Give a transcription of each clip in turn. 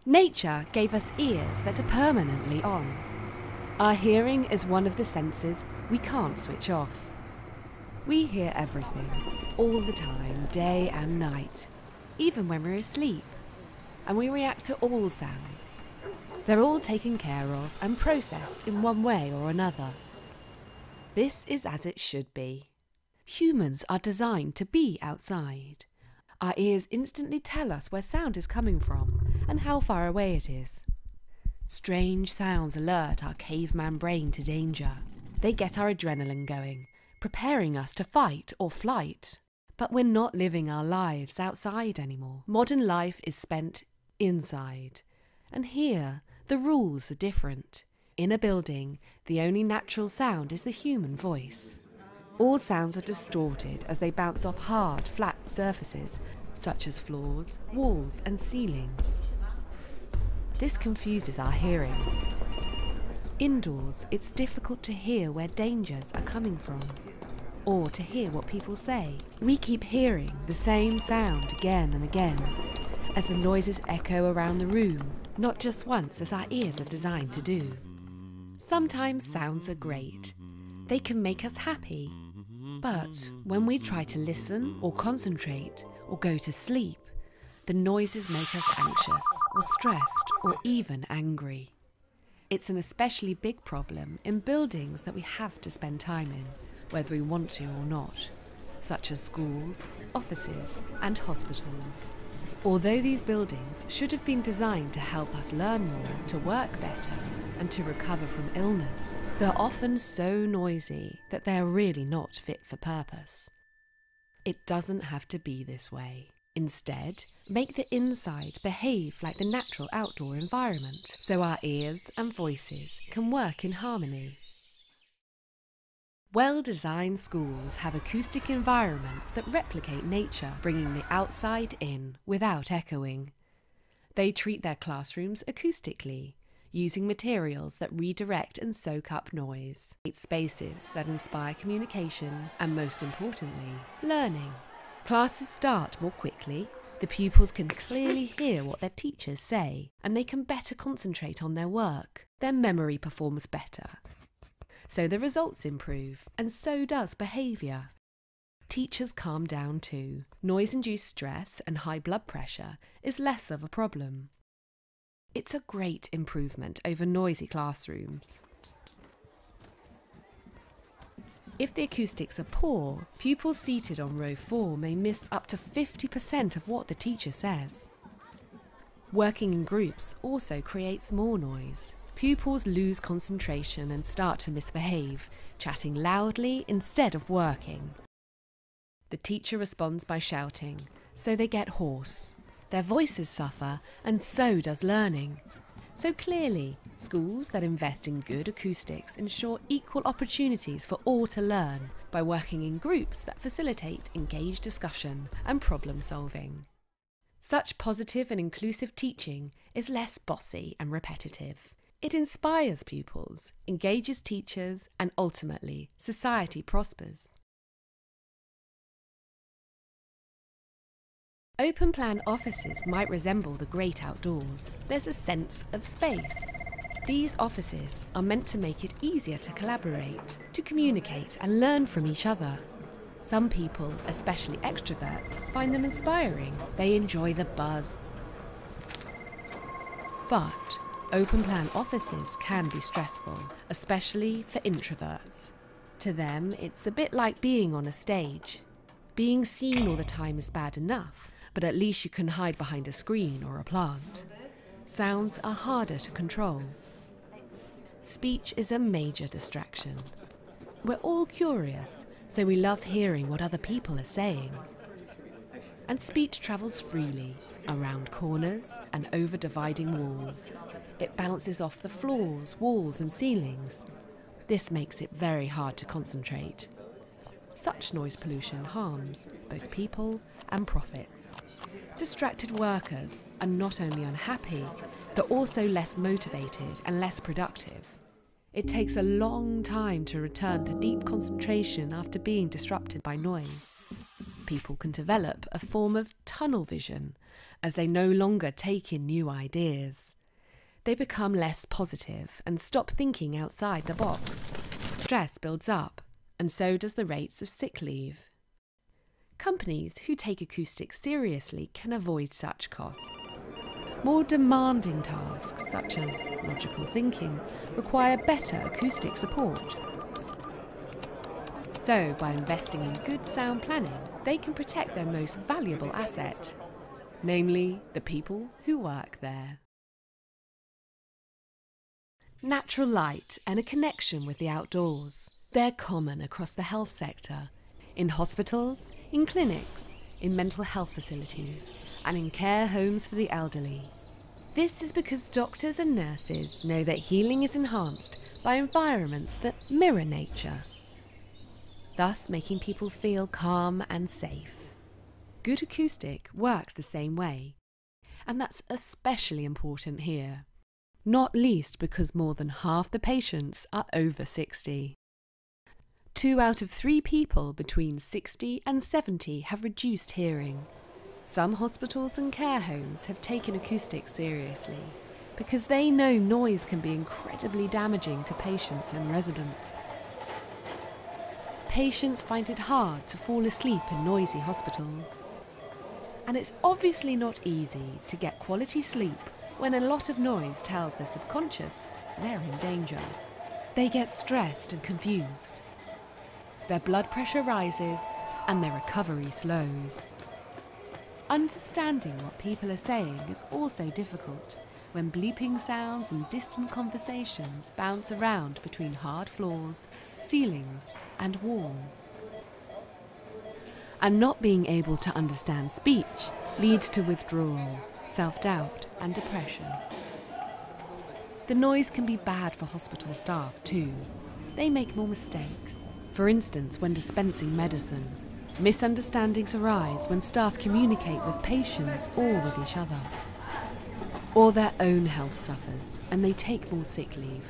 Nature gave us ears that are permanently on. Our hearing is one of the senses we can't switch off. We hear everything, all the time, day and night, even when we're asleep, and we react to all sounds. They're all taken care of and processed in one way or another. This is as it should be. Humans are designed to be outside. Our ears instantly tell us where sound is coming from and how far away it is. Strange sounds alert our caveman brain to danger. They get our adrenaline going, preparing us to fight or flight. But we're not living our lives outside anymore. Modern life is spent inside. And here, the rules are different. In a building, the only natural sound is the human voice. All sounds are distorted as they bounce off hard, flat surfaces, such as floors, walls, and ceilings. This confuses our hearing. Indoors, it's difficult to hear where dangers are coming from, or to hear what people say. We keep hearing the same sound again and again, as the noises echo around the room, not just once as our ears are designed to do. Sometimes sounds are great. They can make us happy. But when we try to listen or concentrate or go to sleep, the noises make us anxious or stressed or even angry. It's an especially big problem in buildings that we have to spend time in, whether we want to or not, such as schools, offices, and hospitals. Although these buildings should have been designed to help us learn more, to work better, and to recover from illness, they're often so noisy that they're really not fit for purpose. It doesn't have to be this way. Instead, make the inside behave like the natural outdoor environment, so our ears and voices can work in harmony. Well-designed schools have acoustic environments that replicate nature, bringing the outside in without echoing. They treat their classrooms acoustically, using materials that redirect and soak up noise. Create spaces that inspire communication and, most importantly, learning. Classes start more quickly, the pupils can clearly hear what their teachers say, and they can better concentrate on their work. Their memory performs better. So the results improve, and so does behaviour. Teachers calm down too. Noise-induced stress and high blood pressure is less of a problem. It's a great improvement over noisy classrooms. If the acoustics are poor, pupils seated on row 4 may miss up to 50% of what the teacher says. Working in groups also creates more noise. Pupils lose concentration and start to misbehave, chatting loudly instead of working. The teacher responds by shouting, so they get hoarse. Their voices suffer, and so does learning. So clearly, schools that invest in good acoustics ensure equal opportunities for all to learn by working in groups that facilitate engaged discussion and problem solving. Such positive and inclusive teaching is less bossy and repetitive. It inspires pupils, engages teachers, and ultimately, society prospers. Open-plan offices might resemble the great outdoors. There's a sense of space. These offices are meant to make it easier to collaborate, to communicate and learn from each other. Some people, especially extroverts, find them inspiring. They enjoy the buzz. But open-plan offices can be stressful, especially for introverts. To them, it's a bit like being on a stage. Being seen all the time is bad enough, but at least you can hide behind a screen or a plant. Sounds are harder to control. Speech is a major distraction. We're all curious, so we love hearing what other people are saying. And speech travels freely, around corners and over dividing walls. It bounces off the floors, walls and ceilings. This makes it very hard to concentrate. Such noise pollution harms both people and profits. Distracted workers are not only unhappy, they're also less motivated and less productive. it takes a long time to return to deep concentration after being disrupted by noise. People can develop a form of tunnel vision as they no longer take in new ideas. They become less positive and stop thinking outside the box. Stress builds up, and so does the rates of sick leave. Companies who take acoustics seriously can avoid such costs. More demanding tasks, such as logical thinking, require better acoustic support. So, by investing in good sound planning, they can protect their most valuable asset, namely the people who work there. Natural light and a connection with the outdoors. They're common across the health sector, in hospitals, in clinics, in mental health facilities, and in care homes for the elderly. This is because doctors and nurses know that healing is enhanced by environments that mirror nature, thus making people feel calm and safe. Good acoustic works the same way, and that's especially important here, not least because more than half the patients are over 60. 2 out of 3 people between 60 and 70 have reduced hearing. Some hospitals and care homes have taken acoustics seriously because they know noise can be incredibly damaging to patients and residents. Patients find it hard to fall asleep in noisy hospitals. And it's obviously not easy to get quality sleep when a lot of noise tells their subconscious they're in danger. They get stressed and confused. Their blood pressure rises and their recovery slows. Understanding what people are saying is also difficult when bleeping sounds and distant conversations bounce around between hard floors, ceilings, and walls. And not being able to understand speech leads to withdrawal, self-doubt, and depression. The noise can be bad for hospital staff too. They make more mistakes. For instance, when dispensing medicine, misunderstandings arise when staff communicate with patients or with each other. Or their own health suffers and they take more sick leave.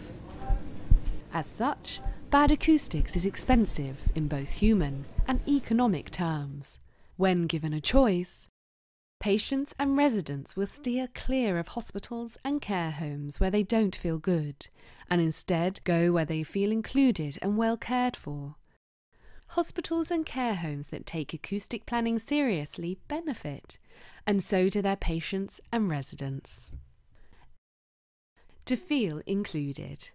As such, bad acoustics is expensive in both human and economic terms. When given a choice, patients and residents will steer clear of hospitals and care homes where they don't feel good, and instead go where they feel included and well cared for. Hospitals and care homes that take acoustic planning seriously benefit, and so do their patients and residents. To feel included.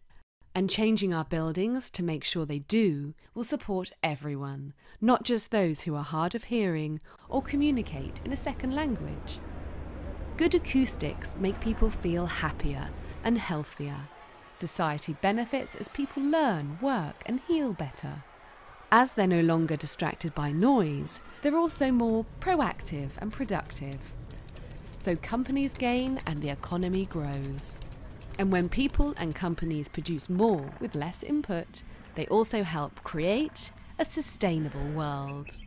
And changing our buildings to make sure they do will support everyone, not just those who are hard of hearing or communicate in a second language. Good acoustics make people feel happier and healthier. Society benefits as people learn, work, and heal better. As they're no longer distracted by noise, they're also more proactive and productive. So companies gain and the economy grows. And when people and companies produce more with less input, they also help create a sustainable world.